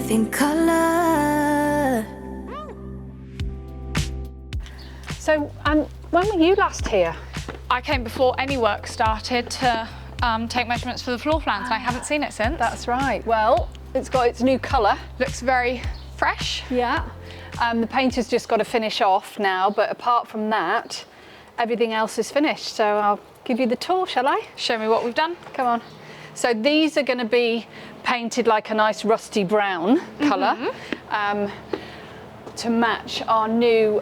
in colour. So, when were you last here? I came before any work started to take measurements for the floor plans, and I haven't seen it since. That's right. Well, it's got its new colour. Looks very fresh. Yeah. The painter's just got to finish off now, but apart from that, everything else is finished. So I'll give you the tour, shall I? Show me what we've done. Come on. So these are going to be painted like a nice rusty brown colour. To match our new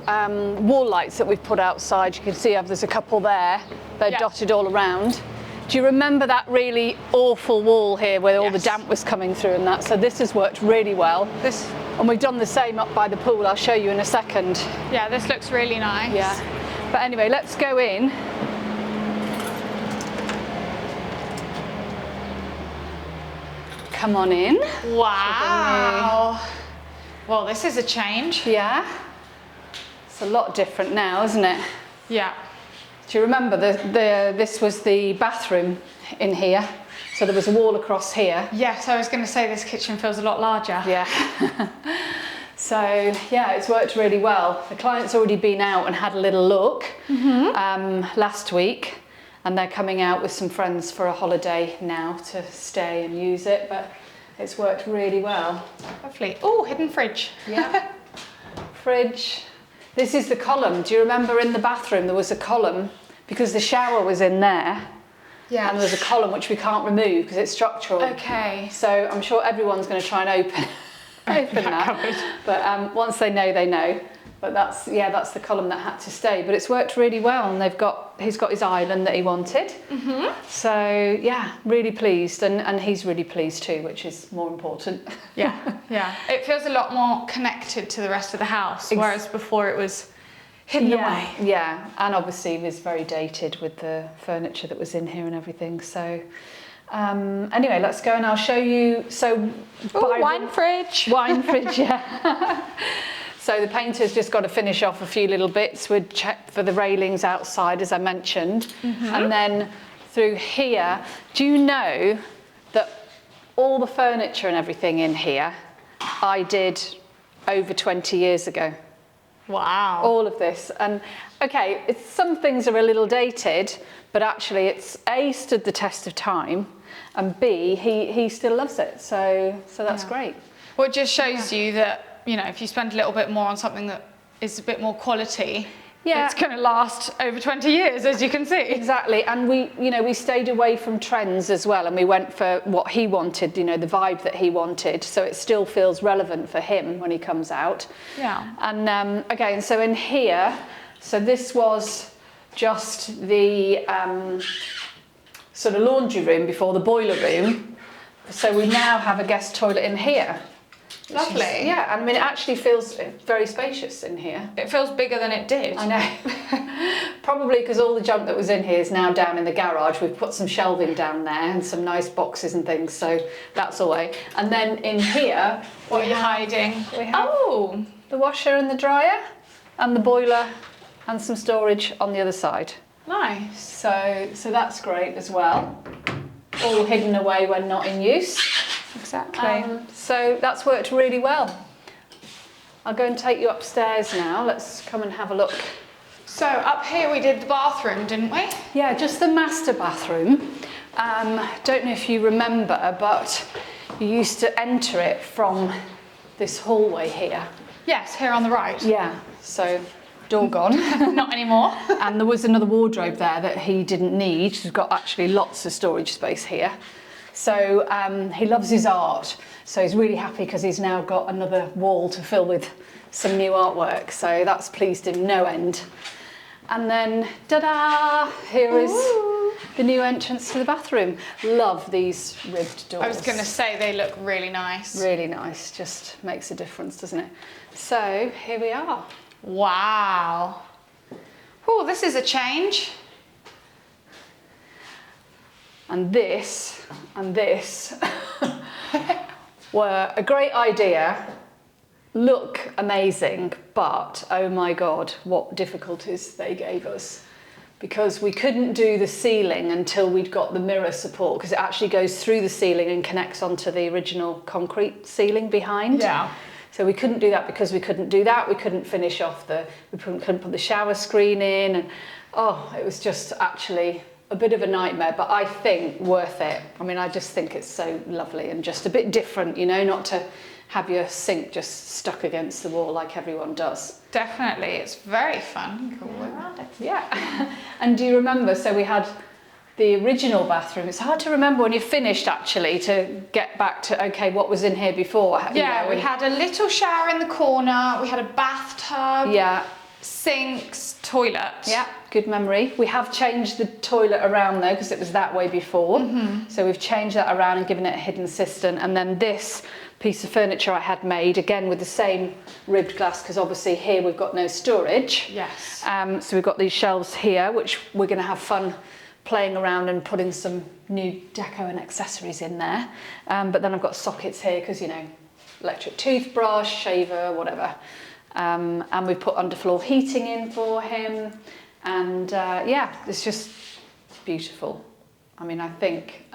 wall lights that we've put outside. You can see there's a couple there. They're dotted all around. Do you remember that really awful wall here where all the damp was coming through and that? So this has worked really well. And we've done the same up by the pool. I'll show you in a second. Yeah, this looks really nice. Yeah. But anyway, let's go in. Come on in. Wow. Well, this is a change. Yeah. It's a lot different now, isn't it? Yeah. Do you remember this was the bathroom in here? So there was a wall across here. Yes, I was going to say this kitchen feels a lot larger. Yeah. So yeah, it's worked really well. The client's already been out and had a little look last week, and they're coming out with some friends for a holiday now to stay and use it. But it's worked really well. Lovely. Oh, hidden fridge. Yeah. Fridge. This is the column. Do you remember in the bathroom there was a column because the shower was in there? Yeah. And there's a column which we can't remove because it's structural. Okay. So I'm sure everyone's going to try and open that. But once they know, they know. But that's the column that had to stay. But it's worked really well, and he's got his island that he wanted. So yeah, really pleased, and he's really pleased too, which is more important. Yeah. It feels a lot more connected to the rest of the house, whereas before it was hidden away. Yeah, and obviously it was very dated with the furniture that was in here and everything. So anyway, let's go and I'll show you. So wine fridge. Wine fridge, yeah. So the painter's just got to finish off a few little bits. We'd check for the railings outside, as I mentioned. And then through here, do you know that all the furniture and everything in here, I did over 20 years ago. Wow. All of this. And okay, some things are a little dated, but actually it's A, stood the test of time, and B, he still loves it. So that's great. Well, it just shows you that, you know, if you spend a little bit more on something that is a bit more quality, it's going to last over 20 years, as you can see. Exactly. And we stayed away from trends as well, and we went for what he wanted, the vibe that he wanted, so it still feels relevant for him when he comes out. Yeah. And again, so in here, so this was just the sort of laundry room before the boiler room. So we now have a guest toilet in here. Lovely. Yeah, I mean, it actually feels very spacious in here. It feels bigger than it did. I know. Probably because all the junk that was in here is now down in the garage. We've put some shelving down there and some nice boxes and things, so that's away. And then in here... What are you hiding? We have the washer and the dryer and the boiler and some storage on the other side. Nice. So that's great as well. All hidden away when not in use. Exactly. So that's worked really well. I'll go and take you upstairs now. Let's come and have a look. So up here we did the bathroom, didn't we? Yeah, just the master bathroom. Don't know if you remember, but you used to enter it from this hallway here. Yes, here on the right. Yeah, so door gone. Not anymore. And there was another wardrobe there that he didn't need. He's got actually lots of storage space here. So he loves his art, so he's really happy because he's now got another wall to fill with some new artwork, so that's pleased him no end. And then, ta-da, here is the new entrance to the bathroom. Love these ribbed doors. I was going to say they look really nice. Really nice, just makes a difference, doesn't it? So here we are. Wow. Oh, this is a change. And this were a great idea, look amazing, but oh my God, what difficulties they gave us. because we couldn't do the ceiling until we'd got the mirror support, because it actually goes through the ceiling and connects onto the original concrete ceiling behind. Yeah. So we couldn't do that because we couldn't do that. We couldn't finish off we couldn't put the shower screen in, and it was just actually a bit of a nightmare, but I think worth it. I mean, I just think it's so lovely and just a bit different, you know, not to have your sink just stuck against the wall like everyone does. Definitely, it's very fun. You can walk around it. Yeah. And do you remember, so we had the original bathroom. It's hard to remember when you're finished, actually, to get back to, okay, what was in here before. Yeah, we had a little shower in the corner, we had a bathtub, yeah, sinks, toilet. Yeah, good memory. We have changed the toilet around though, because it was that way before. So we've changed that around and given it a hidden cistern. And then this piece of furniture I had made, again with the same ribbed glass, because obviously here we've got no storage. Yes. So we've got these shelves here, which we're going to have fun playing around and putting some new deco and accessories in there. But then I've got sockets here because, you know, electric toothbrush, shaver, whatever. And we've put underfloor heating in for him. And yeah, it's just beautiful. I mean, I think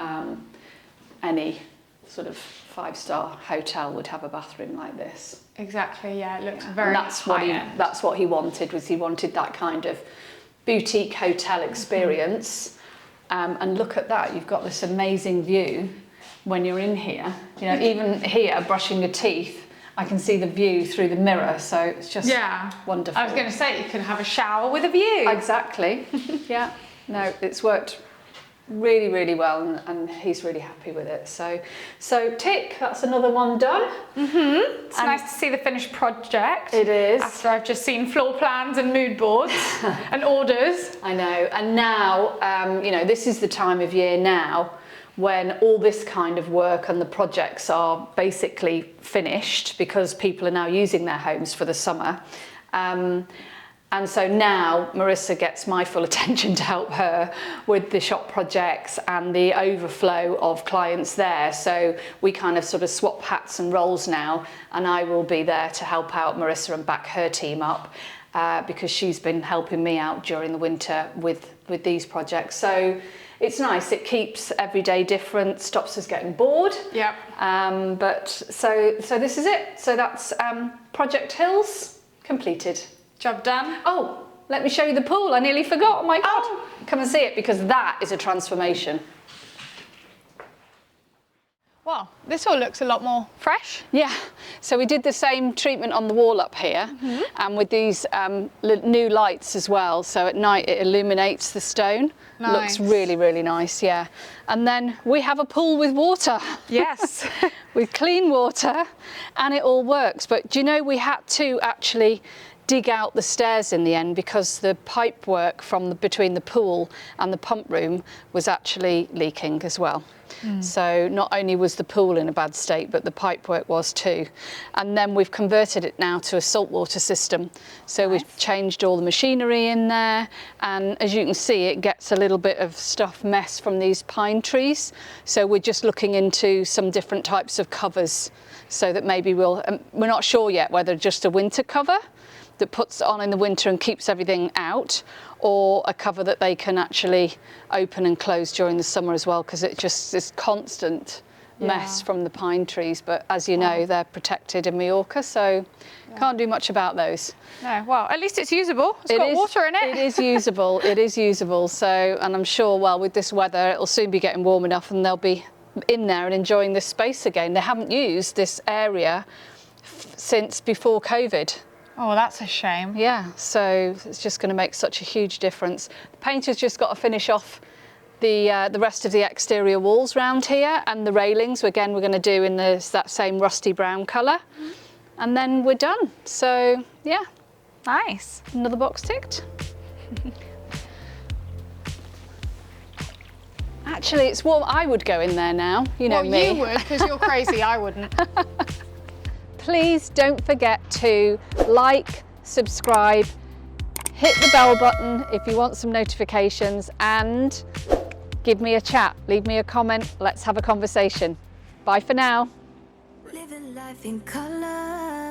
any sort of 5-star hotel would have a bathroom like this. Exactly, yeah, it looks very and that's what he wanted, was he wanted that kind of boutique hotel experience. And look at that, you've got this amazing view when you're in here. You know, even here, brushing your teeth, I can see the view through the mirror, so it's just wonderful. I was going to say, you can have a shower with a view. Exactly, yeah. No, it's worked really, really well, and he's really happy with it. So tick, that's another one done. It's nice to see the finished project. It is. After I've just seen floor plans and mood boards and orders. I know, and now, you know, this is the time of year now when all this kind of work and the projects are basically finished, because people are now using their homes for the summer. And so now Marissa gets my full attention to help her with the shop projects and the overflow of clients there. So we kind of sort of swap hats and roles now, and I will be there to help out Marissa and back her team up, because she's been helping me out during the winter with these projects. So it's nice, it keeps every day different, stops us getting bored. Yep. But so this is it. So that's Project Hills completed. Job done. Oh, let me show you the pool. I nearly forgot. Oh my God. Oh. Come and see it, because that is a transformation. Well, this all looks a lot more fresh. Yeah. So we did the same treatment on the wall up here, and with these new lights as well. So at night it illuminates the stone. Nice. Looks really, really nice. Yeah. And then we have a pool with water. Yes. With clean water, and it all works. But do you know, we had to actually dig out the stairs in the end, because the pipe work from between the pool and the pump room was actually leaking as well. So not only was the pool in a bad state, but the pipe work was too. And then we've converted it now to a saltwater system. So we've changed all the machinery in there, and as you can see, it gets a little bit of mess from these pine trees. So we're just looking into some different types of covers, so that maybe we're not sure yet whether just a winter cover that puts it on in the winter and keeps everything out, or a cover that they can actually open and close during the summer as well, because it just is constant mess from the pine trees. But as you know, they're protected in Mallorca, so can't do much about those. No, well, at least it's usable. It's got water in it. It is usable. It is usable. So, and I'm sure, well, with this weather, it'll soon be getting warm enough, and they'll be in there and enjoying this space again. They haven't used this area since before COVID. Oh, that's a shame. Yeah, so it's just going to make such a huge difference. The painter's just got to finish off the rest of the exterior walls round here, and the railings, again, we're going to do in that same rusty brown colour. And then we're done. So, yeah. Nice. Another box ticked. Actually, it's warm. I would go in there now. You know me. Well, you would, because you're crazy. I wouldn't. Please don't forget to like, subscribe, hit the bell button if you want some notifications, and give me a chat, leave me a comment, let's have a conversation. Bye for now. Living life in color.